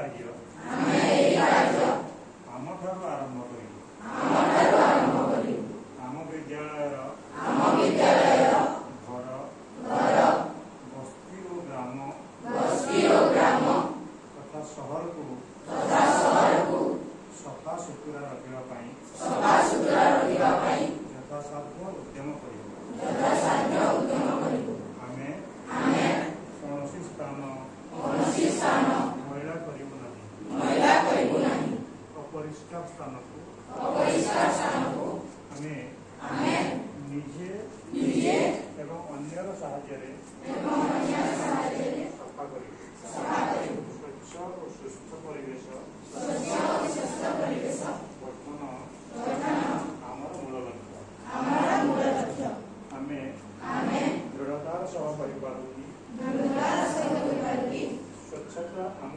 कार्य आमठारु आरंभ करिबु आम विद्यालय घर बस्ती और ग्राम तथा शहर को सफा सुतुरा रखा यथासाध्य उद्यम करिबु आमे कौनसी स्थान मैला करिबु नाही अपरिष्कार स्थान को आमे निजे एवं अन्यर साहाय्य सफा करिबु स्वच्छ और सुस्थ परिवेश वर्तमान आमर मूल लक्ष्य आमे दृढ़तार सह परिवार की स्वच्छता आम